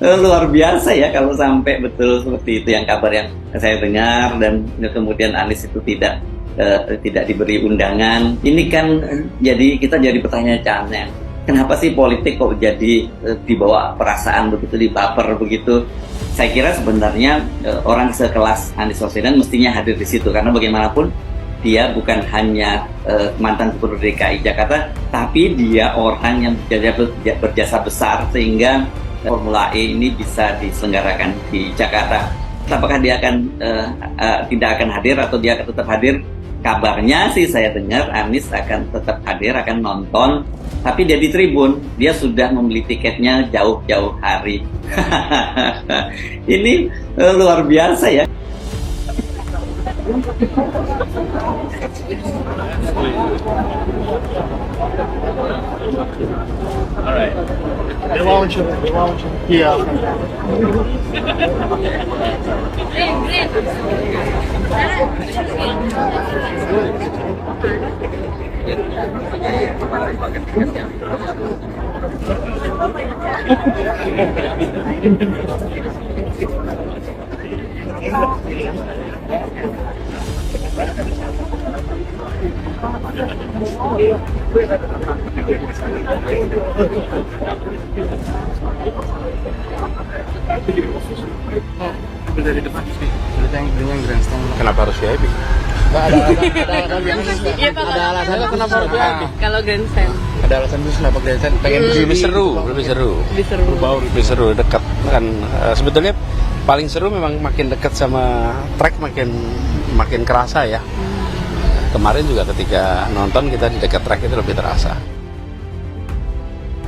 luar biasa ya kalau sampai betul seperti itu yang kabar yang saya dengar, dan kemudian Anies itu tidak diberi undangan. Ini kan kita jadi pertanyaan, kenapa sih politik kok jadi dibawa perasaan begitu, dibaper begitu? Saya kira sebenarnya orang sekelas Anies Baswedan mestinya hadir di situ, karena bagaimanapun dia bukan hanya mantan Gubernur DKI Jakarta, tapi dia orang yang berjasa besar sehingga Formula E ini bisa diselenggarakan di Jakarta. Apakah dia tidak akan hadir atau dia akan tetap hadir? Kabarnya sih saya dengar Anies akan tetap hadir, akan nonton, tapi dia di tribun. Dia sudah membeli tiketnya jauh-jauh hari. Ini luar biasa ya. Alright. Iya. Dari depan sih, dengan grandstand. Kenapa harus VIP? Ada alasannya kenapa harus VIP? Kalau grandstand Ada alasan khusus kenapa grandstand? Pengen Lebih seru. Lebih seru, dekat kan. Sebetulnya paling seru memang makin dekat sama track, makin kerasa ya. Kemarin juga ketika nonton kita di dekat track itu lebih terasa.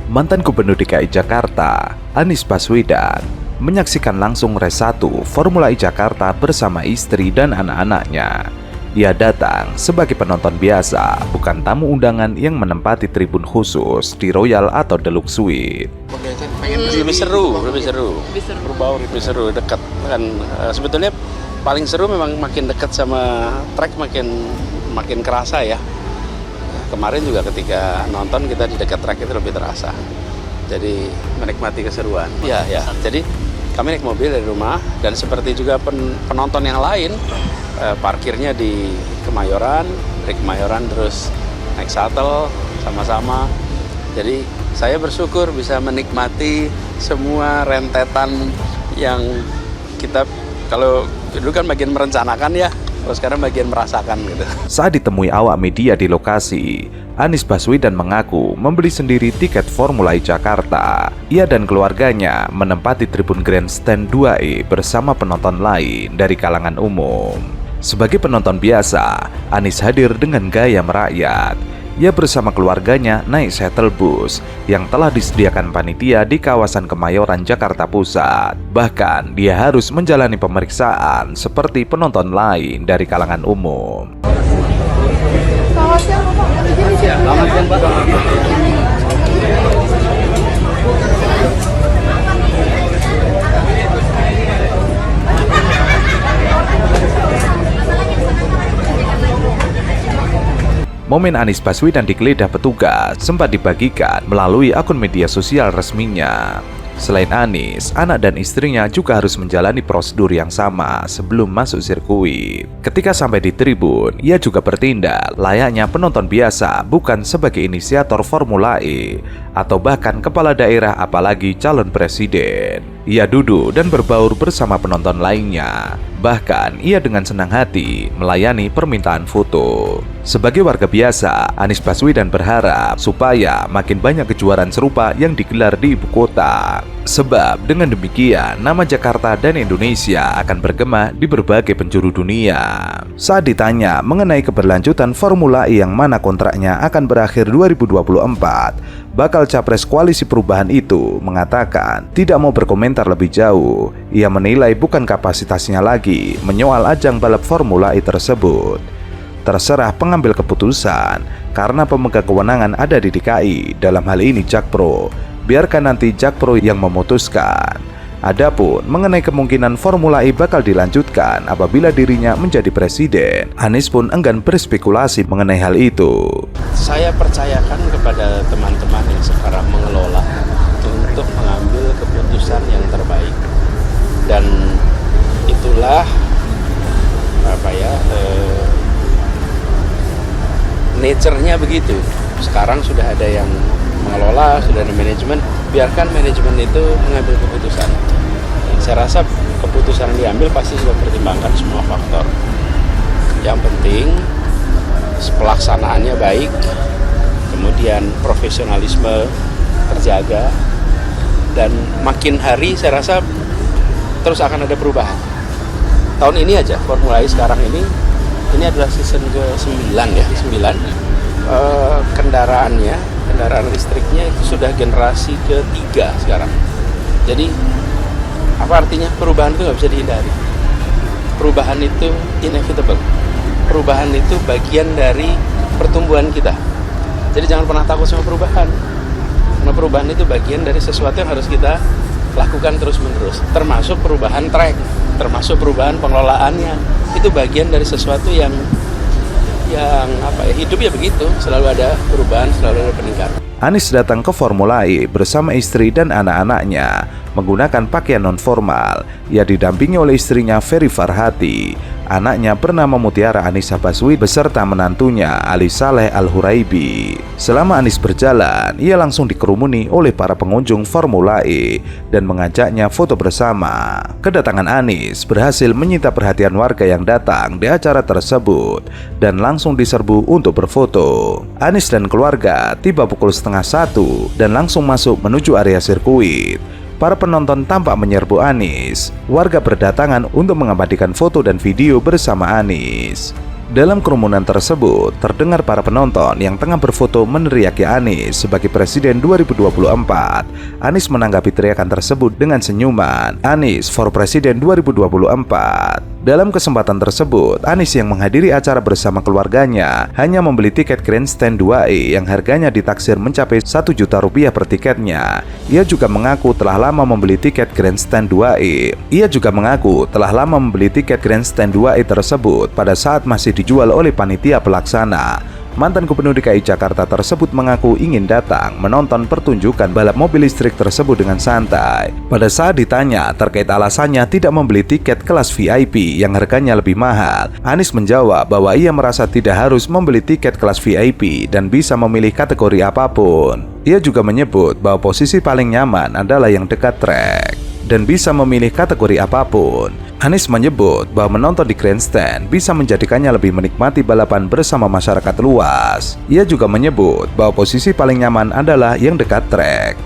Mantan Gubernur DKI Jakarta, Anies Baswedan, menyaksikan langsung race 1 Formula E Jakarta bersama istri dan anak-anaknya. Ia datang sebagai penonton biasa, bukan tamu undangan yang menempati tribun khusus di Royal atau Deluxe Suite. Lebih seru, lebih seru, dekat kan. Sebetulnya paling seru memang makin dekat sama track, makin kerasa ya. Kemarin juga ketika nonton kita di dekat track itu lebih terasa. Jadi menikmati keseruan. Ya. Jadi kami naik mobil dari rumah, dan seperti juga penonton yang lain, parkirnya di Kemayoran, dari Kemayoran terus naik shuttle sama-sama. Jadi saya bersyukur bisa menikmati semua rentetan yang kita, kalau dulu kan bagian merencanakan ya, kalau sekarang bagian merasakan gitu. Saat ditemui awak media di lokasi, Anies Baswedan mengaku membeli sendiri tiket Formula E Jakarta. Ia dan keluarganya menempati tribun grandstand 2E bersama penonton lain dari kalangan umum. Sebagai penonton biasa, Anies hadir dengan gaya merakyat. Ia bersama keluarganya naik shuttle bus yang telah disediakan panitia di kawasan Kemayoran, Jakarta Pusat. Bahkan dia harus menjalani pemeriksaan seperti penonton lain dari kalangan umum. Selamat siang, Bapak. Momen Anies Baswedan digeledah petugas sempat dibagikan melalui akun media sosial resminya. Selain Anies, anak dan istrinya juga harus menjalani prosedur yang sama sebelum masuk sirkuit. Ketika sampai di tribun, ia juga bertindak layaknya penonton biasa, bukan sebagai inisiator Formula E atau bahkan kepala daerah apalagi calon presiden. Ia duduk dan berbaur bersama penonton lainnya. Bahkan ia dengan senang hati melayani permintaan foto. Sebagai warga biasa, Anies Baswedan berharap supaya makin banyak kejuaraan serupa yang digelar di ibu kota. Sebab dengan demikian nama Jakarta dan Indonesia akan bergema di berbagai penjuru dunia. Saat ditanya mengenai keberlanjutan Formula E yang mana kontraknya akan berakhir 2024, bakal capres koalisi perubahan itu mengatakan tidak mau berkomentar lebih jauh. Ia menilai bukan kapasitasnya lagi menyoal ajang balap Formula E tersebut. Terserah pengambil keputusan, karena pemegang kewenangan ada di DKI, dalam hal ini Jakpro. Biarkan nanti Jakpro yang memutuskan. Adapun mengenai kemungkinan Formula E bakal dilanjutkan apabila dirinya menjadi presiden, Anies pun enggan berspekulasi mengenai hal itu. Saya percayakan kepada teman-teman yang sekarang mengelola untuk mengambil keputusan yang terbaik nature-nya begitu. Sekarang sudah ada yang mengelola, sudah ada manajemen, biarkan manajemen itu mengambil keputusan. Dan saya rasa keputusan yang diambil pasti sudah pertimbangkan semua faktor. Yang penting pelaksanaannya baik, kemudian profesionalisme terjaga, dan makin hari saya rasa terus akan ada perubahan. Tahun ini aja, Formula E sekarang ini adalah season ke-9 ya, 9. Kendaraan listriknya itu sudah generasi ke-3 sekarang. Jadi apa artinya? Perubahan itu nggak bisa dihindari. Perubahan itu inevitable. Perubahan itu bagian dari pertumbuhan kita. Jadi jangan pernah takut sama perubahan. Karena perubahan itu bagian dari sesuatu yang harus kita lakukan terus-menerus. Termasuk perubahan track, termasuk perubahan pengelolaannya. Itu bagian dari sesuatu yang hidup ya begitu, selalu ada perubahan, selalu ada peningkatan. Anies datang ke Formula E bersama istri dan anak-anaknya menggunakan pakaian non-formal. Ia didampingi oleh istrinya Ferry Farhati, anaknya bernama Mutiara Anissa Baswedan beserta menantunya Ali Saleh Al-Huraibi. Selama Anies berjalan, ia langsung dikerumuni oleh para pengunjung Formula E dan mengajaknya foto bersama. Kedatangan Anies berhasil menyita perhatian warga yang datang di acara tersebut dan langsung diserbu untuk berfoto. Anies dan keluarga tiba pukul 12:30 dan langsung masuk menuju area sirkuit. Para penonton tampak menyerbu Anies. Warga berdatangan untuk mengabadikan foto dan video bersama Anies. Dalam kerumunan tersebut, terdengar para penonton yang tengah berfoto meneriaki Anies sebagai Presiden 2024. Anies menanggapi teriakan tersebut dengan senyuman. Anies for Presiden 2024. Dalam kesempatan tersebut, Anies yang menghadiri acara bersama keluarganya hanya membeli tiket Grandstand 2E yang harganya ditaksir mencapai 1 juta rupiah per tiketnya. Ia juga mengaku telah lama membeli tiket Grandstand 2E. Ia juga mengaku telah lama membeli tiket Grandstand 2E tersebut pada saat masih dijual oleh panitia pelaksana. Mantan Gubernur DKI Jakarta tersebut mengaku ingin datang menonton pertunjukan balap mobil listrik tersebut dengan santai. Pada saat ditanya terkait alasannya tidak membeli tiket kelas VIP yang harganya lebih mahal, Anies menjawab bahwa ia merasa tidak harus membeli tiket kelas VIP dan bisa memilih kategori apapun. Ia juga menyebut bahwa posisi paling nyaman adalah yang dekat trek dan bisa memilih kategori apapun. Anies menyebut bahwa menonton di grandstand bisa menjadikannya lebih menikmati balapan bersama masyarakat luas. Ia juga menyebut bahwa posisi paling nyaman adalah yang dekat trek.